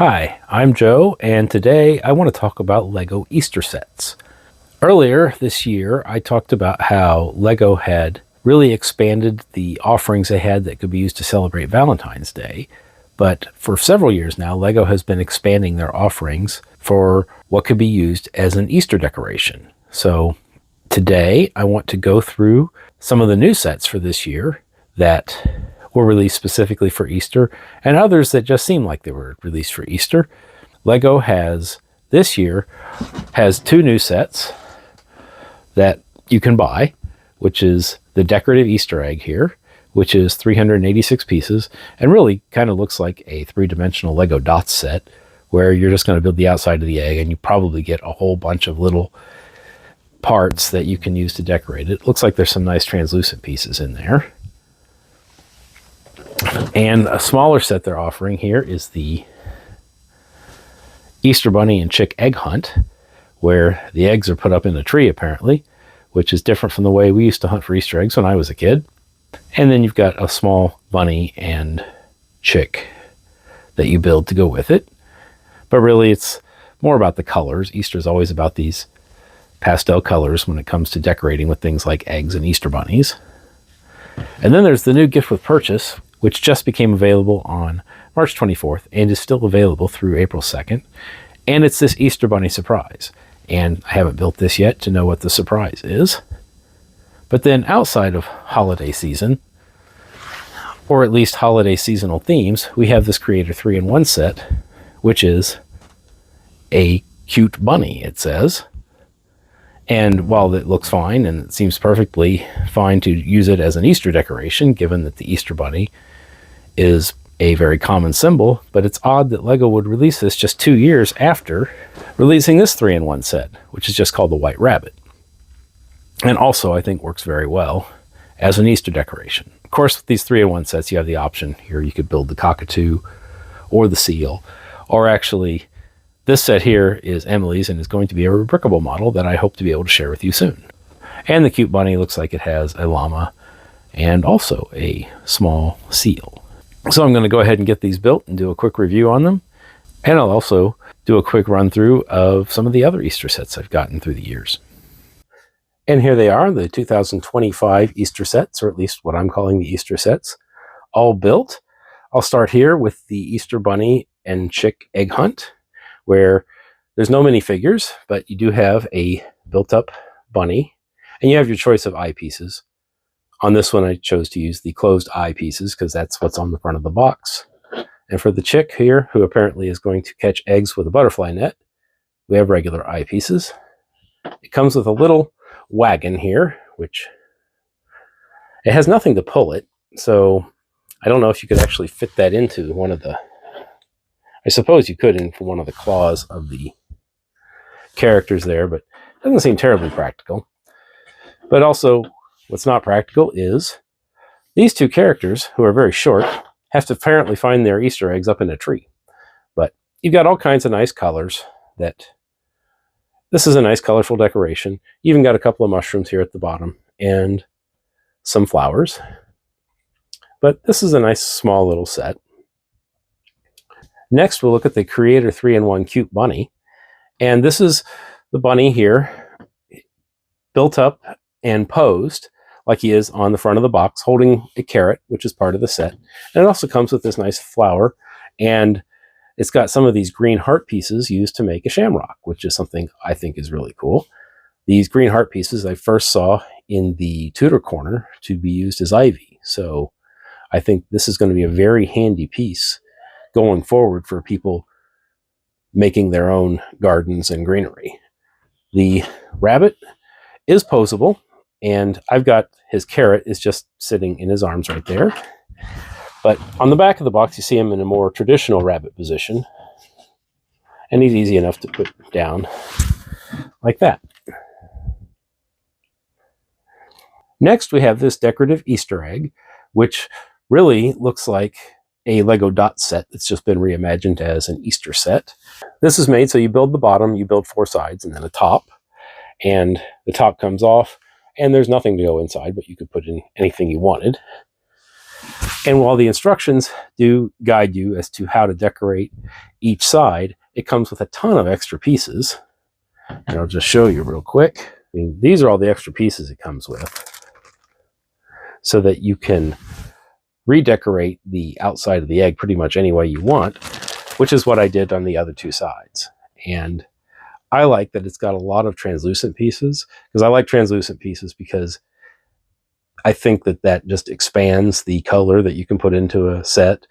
Hi, I'm Joe, and today I want to talk about Lego Easter sets. Earlier this year, I talked about how Lego had really expanded the offerings they had that could be used to celebrate Valentine's Day. But for several years now, Lego has been expanding their offerings for what could be used as an Easter decoration. So today, I want to go through some of the new sets for this year that were released specifically for Easter, and others that just seem like they were released for Easter. Lego has, this year, has two new sets that you can buy, which is the decorative Easter egg here, which is 386 pieces, and really kind of looks like a three-dimensional Lego dots set, where you're just going to build the outside of the egg, and you probably get a whole bunch of little parts that you can use to decorate it. Looks like there's some nice translucent pieces in there. And a smaller set they're offering here is the Easter Bunny and Chick Egg Hunt, where the eggs are put up in a tree, apparently, which is different from the way we used to hunt for Easter eggs when I was a kid. And then you've got a small bunny and chick that you build to go with it. But really, it's more about the colors. Easter is always about these pastel colors when it comes to decorating with things like eggs and Easter bunnies. And then there's the new gift with purchase, which just became available on March 24th and is still available through April 2nd. And it's this Easter Bunny surprise. And I haven't built this yet to know what the surprise is. But then outside of holiday season, or at least holiday seasonal themes, we have this Creator 3-in-1 set, which is a cute bunny, it says. And while it looks fine and it seems perfectly fine to use it as an Easter decoration, given that the Easter Bunny is a very common symbol, but it's odd that Lego would release this just 2 years after releasing this 3-in-1 set, which is just called the White Rabbit. And also, I think, works very well as an Easter decoration. Of course, with these 3-in-1 sets, you have the option here. You could build the cockatoo or the seal, or actually, this set here is Emily's and is going to be a rebrickable model that I hope to be able to share with you soon. And the cute bunny looks like it has a llama and also a small seal. So I'm going to go ahead and get these built and do a quick review on them. And I'll also do a quick run through of some of the other Easter sets I've gotten through the years. And here they are, the 2025 Easter sets, or at least what I'm calling the Easter sets, all built. I'll start here with the Easter Bunny and Chick Egg Hunt, where there's no minifigures, but you do have a built-up bunny, and you have your choice of eye pieces. On this one, I chose to use the closed eye pieces because that's what's on the front of the box. And for the chick here, who apparently is going to catch eggs with a butterfly net, we have regular eye pieces. It comes with a little wagon here, which it has nothing to pull it, so I don't know if you could actually fit that into one of the... I suppose you could in for one of the claws of the characters there, but it doesn't seem terribly practical. But also, what's not practical is these two characters, who are very short, have to apparently find their Easter eggs up in a tree. But you've got all kinds of nice colors that... This is a nice colorful decoration. You even got a couple of mushrooms here at the bottom and some flowers. But this is a nice small little set. Next, we'll look at the Creator 3-in-1 Cute Bunny. And this is the bunny here, built up and posed like he is on the front of the box, holding a carrot, which is part of the set. And it also comes with this nice flower, and it's got some of these green heart pieces used to make a shamrock, which is something I think is really cool. These green heart pieces I first saw in the Tudor corner to be used as ivy. So I think this is going to be a very handy piece going forward for people making their own gardens and greenery. The rabbit is posable, and I've got his carrot is just sitting in his arms right there. But on the back of the box, you see him in a more traditional rabbit position, and he's easy enough to put down like that. Next, we have this decorative Easter egg, which really looks like a Lego dot set that's just been reimagined as an Easter set. This is made so you build the bottom, you build 4 sides, and then a top. And the top comes off, and there's nothing to go inside, but you could put in anything you wanted. And while the instructions do guide you as to how to decorate each side, it comes with a ton of extra pieces. And I'll just show you real quick. I mean, these are all the extra pieces it comes with, so that you can redecorate the outside of the egg pretty much any way you want, which is what I did on the other two sides. And I like that it's got a lot of translucent pieces, because I like translucent pieces because I think that that just expands the color that you can put into a set,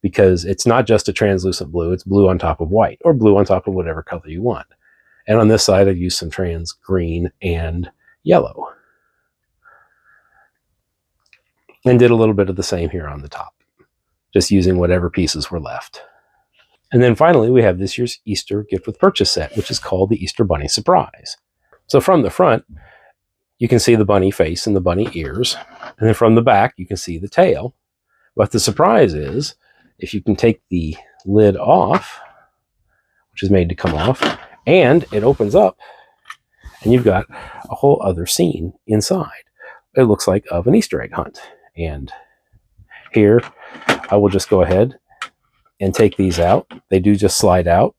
because it's not just a translucent blue, it's blue on top of white, or blue on top of whatever color you want. And on this side, I've used some trans green and yellow. And did a little bit of the same here on the top, just using whatever pieces were left. And then finally, we have this year's Easter gift with purchase set, which is called the Easter Bunny Surprise. So from the front, you can see the bunny face and the bunny ears. And then from the back, you can see the tail. What the surprise is, if you can take the lid off, which is made to come off, and it opens up, and you've got a whole other scene inside. It looks like of an Easter egg hunt. And here, I will just go ahead and take these out. They do just slide out.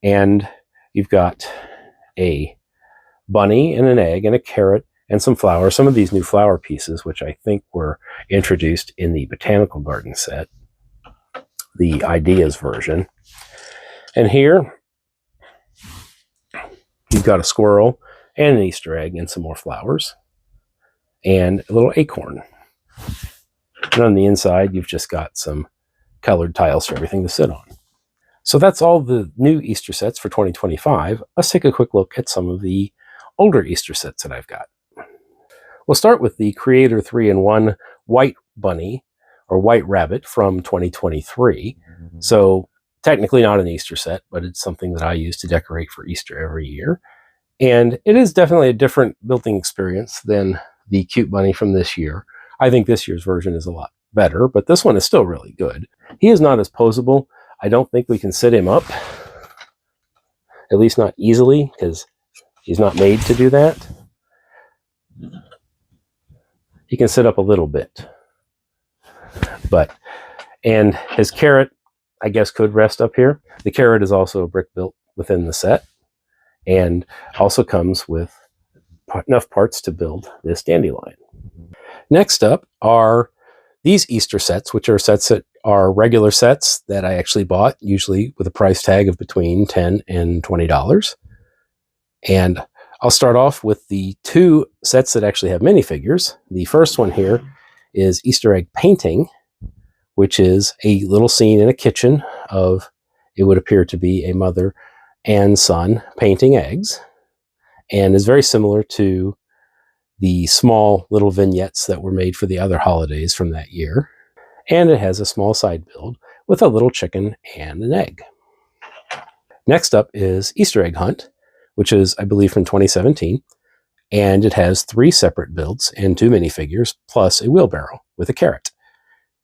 And you've got a bunny and an egg and a carrot and some flowers. Some of these new flower pieces, which I think were introduced in the Botanical Garden set, the Ideas version. And here, you've got a squirrel and an Easter egg and some more flowers and a little acorn. And on the inside, you've just got some colored tiles for everything to sit on. So that's all the new Easter sets for 2025. Let's take a quick look at some of the older Easter sets that I've got. We'll start with the Creator 3-in-1 White Bunny, or White Rabbit, from 2023. So technically not an Easter set, but it's something that I use to decorate for Easter every year. And it is definitely a different building experience than the cute bunny from this year. I think this year's version is a lot better, but this one is still really good. He is not as posable. I don't think we can sit him up, at least not easily, because he's not made to do that. He can sit up a little bit, and his carrot, I guess, could rest up here. The carrot is also a brick built within the set, and also comes with enough parts to build this dandelion. Next up are these Easter sets, which are sets that are regular sets that I actually bought, usually with a price tag of between $10 and $20. And I'll start off with the two sets that actually have minifigures. The first one here is Easter egg painting, which is a little scene in a kitchen of, it would appear to be a mother and son painting eggs, and is very similar to the small little vignettes that were made for the other holidays from that year. And it has a small side build with a little chicken and an egg. Next up is Easter Egg Hunt, which is, I believe, from 2017. And it has 3 separate builds and 2 minifigures, plus a wheelbarrow with a carrot.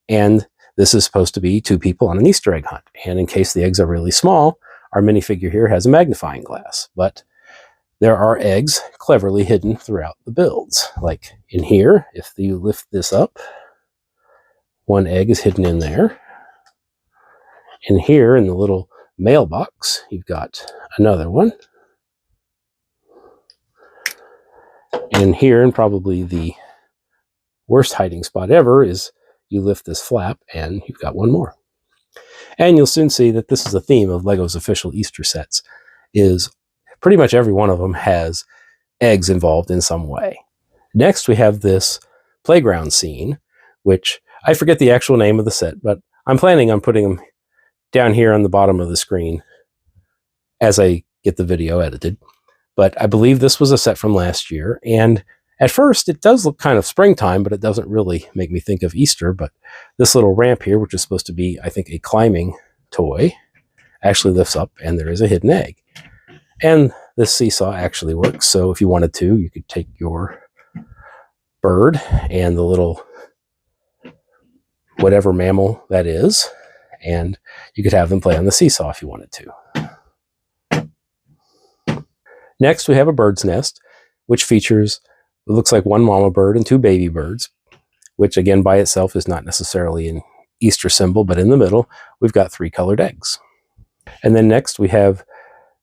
And this is supposed to be 2 people on an Easter egg hunt. And in case the eggs are really small, our minifigure here has a magnifying glass. But there are eggs cleverly hidden throughout the builds. Like in here, if you lift this up, one egg is hidden in there. And here in the little mailbox, you've got another one. And here, and probably the worst hiding spot ever, is you lift this flap and you've got one more. And you'll soon see that this is a theme of LEGO's official Easter sets, is pretty much every one of them has eggs involved in some way. Next, we have this playground scene, which I forget the actual name of the set, but I'm planning on putting them down here on the bottom of the screen as I get the video edited. But I believe this was a set from last year, and at first it does look kind of springtime, but it doesn't really make me think of Easter. But this little ramp here, which is supposed to be, I think, a climbing toy, actually lifts up, and there is a hidden egg. And this seesaw actually works, so if you wanted to, you could take your bird and the little whatever mammal that is, and you could have them play on the seesaw if you wanted to. Next, we have a bird's nest, which features, it looks like 1 mama bird and 2 baby birds, which again by itself is not necessarily an Easter symbol, but in the middle we've got 3 colored eggs. And then next we have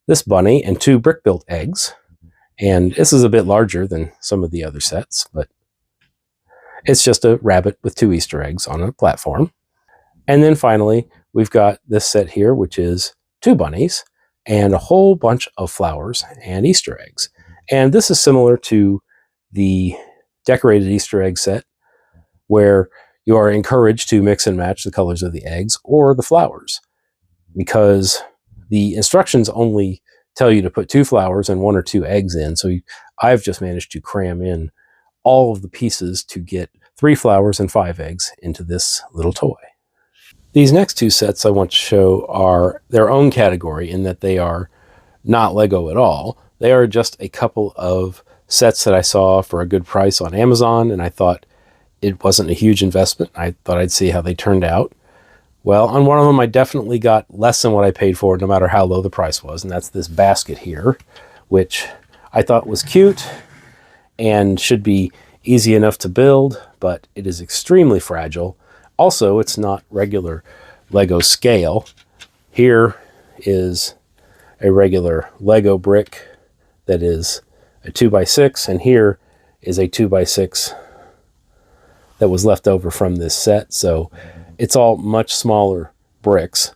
this bunny and 2 brick-built eggs. And this is a bit larger than some of the other sets, but it's just a rabbit with 2 Easter eggs on a platform. And then finally, we've got this set here, which is 2 bunnies and a whole bunch of flowers and Easter eggs. And this is similar to the decorated Easter egg set, where you are encouraged to mix and match the colors of the eggs or the flowers, because the instructions only tell you to put 2 flowers and 1 or 2 eggs in. So I've just managed to cram in all of the pieces to get 3 flowers and 5 eggs into this little toy. These next 2 sets I want to show are their own category in that they are not Lego at all. They are just a couple of sets that I saw for a good price on Amazon, and I thought it wasn't a huge investment. I thought I'd see how they turned out. Well, on one of them, I definitely got less than what I paid for, no matter how low the price was, and that's this basket here, which I thought was cute and should be easy enough to build, but it is extremely fragile. Also, it's not regular Lego scale. Here is a regular Lego brick that is a 2x6, and here is a 2x6 that was left over from this set. So it's all much smaller bricks,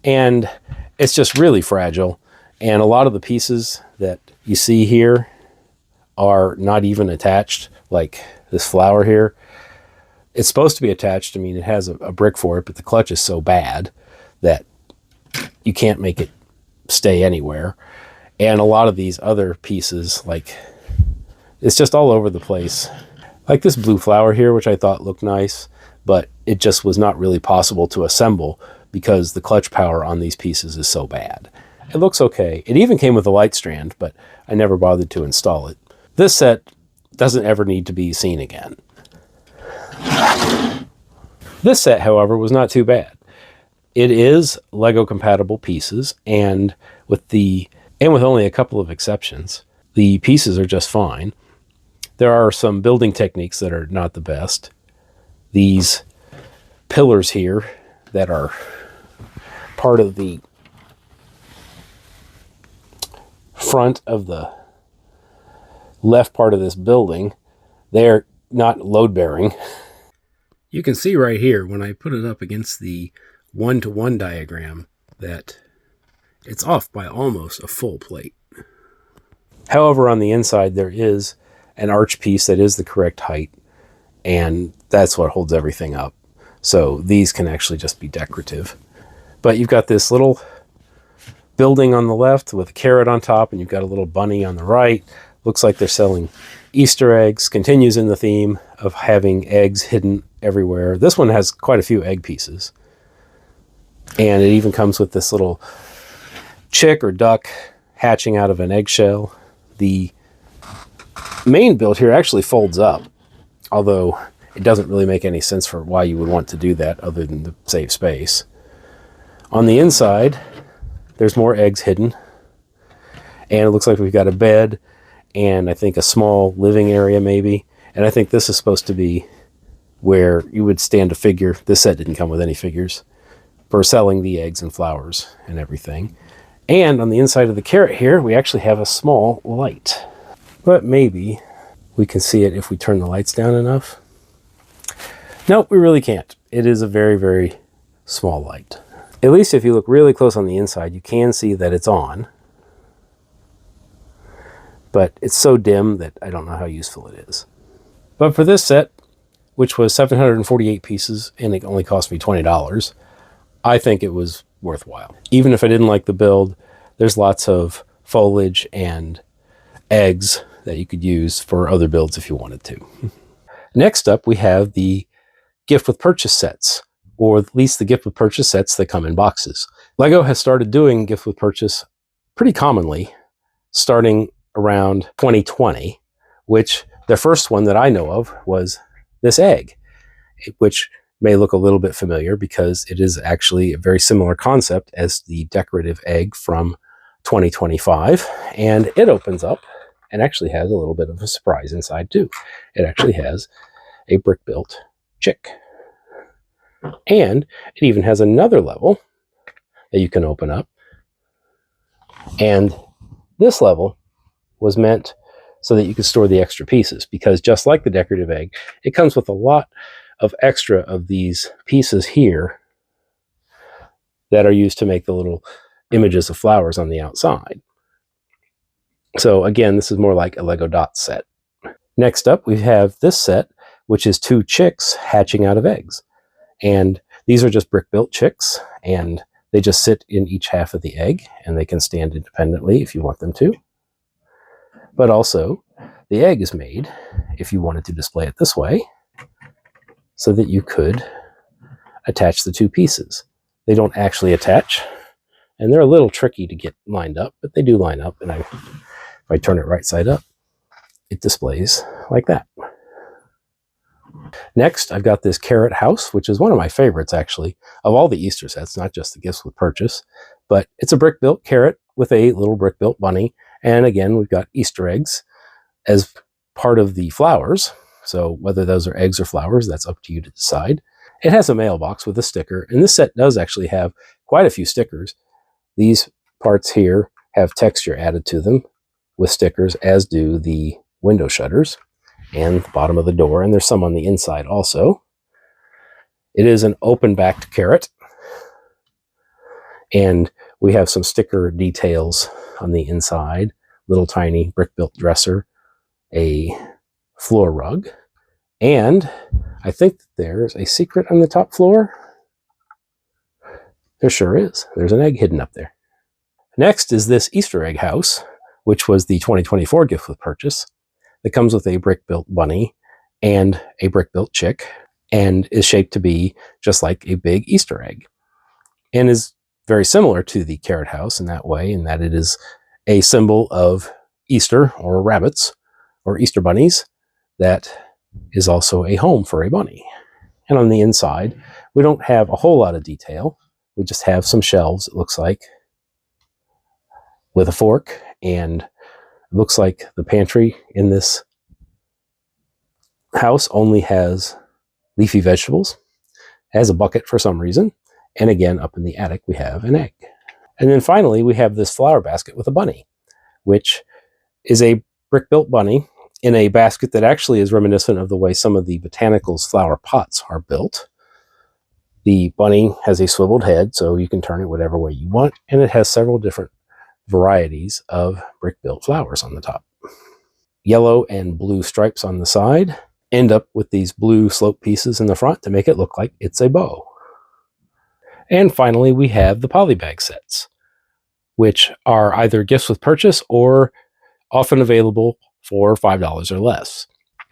and it's just really fragile. And a lot of the pieces that you see here are not even attached, like this flower here. It's supposed to be attached. I mean, it has a brick for it, but the clutch is so bad that you can't make it stay anywhere. And a lot of these other pieces, like, it's just all over the place. Like this blue flower here, which I thought looked nice, but it just was not really possible to assemble because the clutch power on these pieces is so bad. It looks okay. It even came with a light strand, but I never bothered to install it. This set doesn't ever need to be seen again. This set, however, was not too bad. It is Lego compatible pieces, and with only a couple of exceptions, the pieces are just fine. There are some building techniques that are not the best. These pillars here that are part of the front of the left part of this building, they're not load-bearing. You can see right here when I put it up against the 1-to-1 diagram that it's off by almost a full plate. However, on the inside there is an arch piece that is the correct height, and that's what holds everything up. So these can actually just be decorative. But you've got this little building on the left with a carrot on top, and you've got a little bunny on the right. Looks like they're selling Easter eggs. Continues in the theme of having eggs hidden everywhere. This one has quite a few egg pieces. And it even comes with this little chick or duck hatching out of an eggshell. The main build here actually folds up, although it doesn't really make any sense for why you would want to do that other than to save space. On the inside, there's more eggs hidden. And it looks like we've got a bed and I think a small living area maybe. And I think this is supposed to be where you would stand a figure. This set didn't come with any figures for selling the eggs and flowers and everything. And on the inside of the carrot here, we actually have a small light. But maybe we can see it if we turn the lights down enough. Nope, we really can't. It is a very, very small light. At least if you look really close on the inside, you can see that it's on. But it's so dim that I don't know how useful it is. But for this set, which was 748 pieces and it only cost me $20, I think it was worthwhile. Even if I didn't like the build, there's lots of foliage and eggs that you could use for other builds if you wanted to. Next up, we have the gift with purchase sets, or at least the gift with purchase sets that come in boxes. Lego has started doing gift with purchase pretty commonly, starting around 2020, which the first one that I know of was this egg, which may look a little bit familiar because it is actually a very similar concept as the decorative egg from 2025. And it opens up and actually has a little bit of a surprise inside too. It actually has a brick-built chick. And it even has another level that you can open up. And this level was meant so that you could store the extra pieces, because just like the decorative egg, it comes with a lot of extra of these pieces here that are used to make the little images of flowers on the outside. So again, this is more like a Lego Dots set. Next up, we have this set, which is 2 chicks hatching out of eggs. And these are just brick-built chicks, and they just sit in each half of the egg, and they can stand independently if you want them to. But also, the egg is made, if you wanted to display it this way, so that you could attach the 2 pieces. They don't actually attach, and they're a little tricky to get lined up, but they do line up, and if I turn it right side up, it displays like that. Next, I've got this carrot house, which is one of my favorites, actually, of all the Easter sets, not just the gifts with purchase. But it's a brick-built carrot with a little brick-built bunny. And again, we've got Easter eggs as part of the flowers. So whether those are eggs or flowers, that's up to you to decide. It has a mailbox with a sticker, and this set does actually have quite a few stickers. These parts here have texture added to them with stickers, as do the window shutters and the bottom of the door, and there's some on the inside also. It is an open-backed carrot, and we have some sticker details on the inside, little tiny brick-built dresser, a floor rug, and I think there's a secret on the top floor. There sure is. There's an egg hidden up there. Next is this Easter egg house, which was the 2024 gift with purchase. It comes with a brick-built bunny and a brick-built chick, and is shaped to be just like a big Easter egg, and is very similar to the carrot house in that way, in that it is a symbol of Easter, or rabbits, or Easter bunnies, that is also a home for a bunny. And on the inside, we don't have a whole lot of detail. We just have some shelves, it looks like, with a fork, and it looks like the pantry in this house only has leafy vegetables, has a bucket for some reason, and again, up in the attic, we have an egg. And then finally, we have this flower basket with a bunny, which is a brick-built bunny in a basket that actually is reminiscent of the way some of the botanicals flower pots are built. The bunny has a swiveled head, so you can turn it whatever way you want, and it has several different varieties of brick-built flowers on the top. Yellow and blue stripes on the side end up with these blue slope pieces in the front to make it look like it's a bow. And finally, we have the polybag sets, which are either gifts with purchase or often available for $5 or less.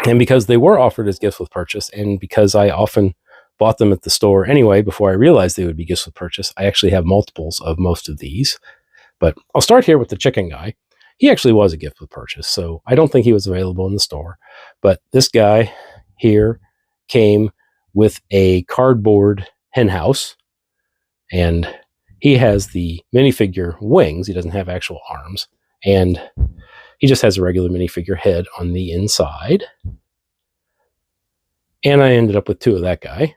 And because they were offered as gifts with purchase, and because I often bought them at the store anyway before I realized they would be gifts with purchase, I actually have multiples of most of these. But I'll start here with the chicken guy. He actually was a gift with purchase, so I don't think he was available in the store. But this guy here came with a cardboard hen house, and he has the minifigure wings. He doesn't have actual arms, and he just has a regular minifigure head on the inside. And I ended up with 2 of that guy.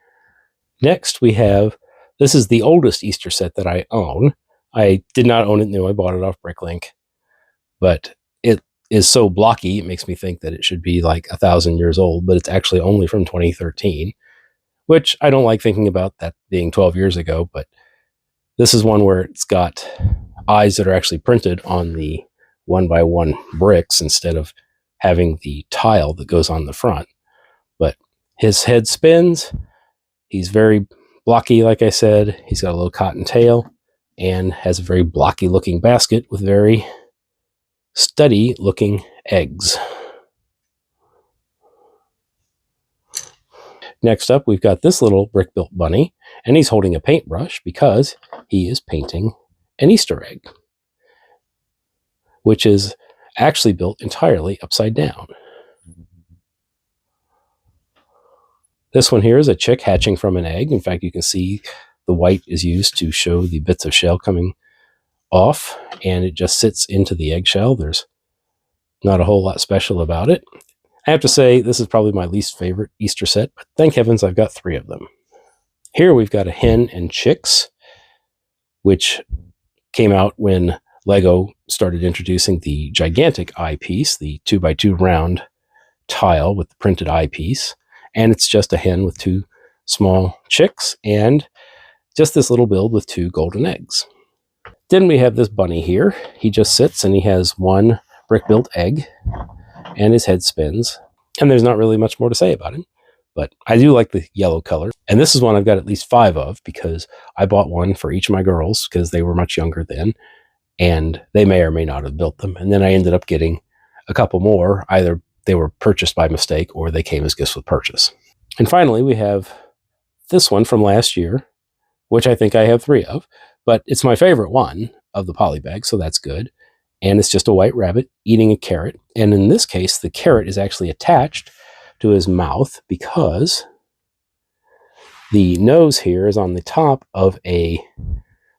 Next, we have, this is the oldest Easter set that I own. I did not own it new. I bought it off Bricklink. But it is so blocky, it makes me think that it should be like 1,000 years old, but it's actually only from 2013, which I don't like thinking about that being 12 years ago. But this is one where it's got eyes that are actually printed on the 1x1 bricks instead of having the tile that goes on the front. But his head spins. He's very blocky, like I said. He's got a little cotton tail and has a very blocky looking basket with very steady looking eggs. Next up, we've got this little brick-built bunny, and he's holding a paintbrush because he is painting an Easter egg, which is actually built entirely upside down. This one here is a chick hatching from an egg. In fact, you can see the white is used to show the bits of shell coming off, and it just sits into the eggshell. There's not a whole lot special about it. I have to say, this is probably my least favorite Easter set, but thank heavens I've got 3 of them. Here we've got a hen and chicks, which came out when Lego started introducing the gigantic eyepiece, the 2x2 round tile with the printed eyepiece. And it's just a hen with 2 small chicks and just this little build with 2 golden eggs. Then we have this bunny here. He just sits and he has 1 brick-built egg and his head spins. And there's not really much more to say about him, but I do like the yellow color. And this is one I've got at least 5 of because I bought one for each of my girls because they were much younger then and they may or may not have built them. And then I ended up getting a couple more. Either they were purchased by mistake or they came as gifts with purchase. And finally, we have this one from last year, which I think I have 3 of, but it's my favorite one of the polybag, so that's good. And it's just a white rabbit eating a carrot. And in this case, the carrot is actually attached to his mouth because the nose here is on the top of a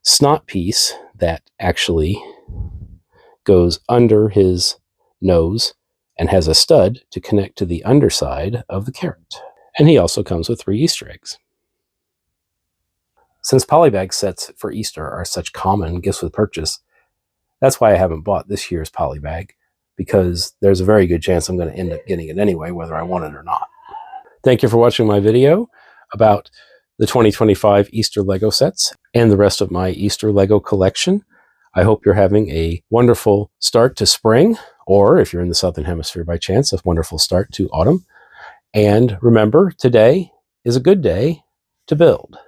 snot piece that actually goes under his nose and has a stud to connect to the underside of the carrot. And he also comes with 3 Easter eggs. Since polybag sets for Easter are such common gifts with purchase, that's why I haven't bought this year's polybag, because there's a very good chance I'm going to end up getting it anyway, whether I want it or not. Thank you for watching my video about the 2025 Easter Lego sets and the rest of my Easter Lego collection. I hope you're having a wonderful start to spring, or if you're in the Southern Hemisphere by chance, a wonderful start to autumn. And remember, today is a good day to build.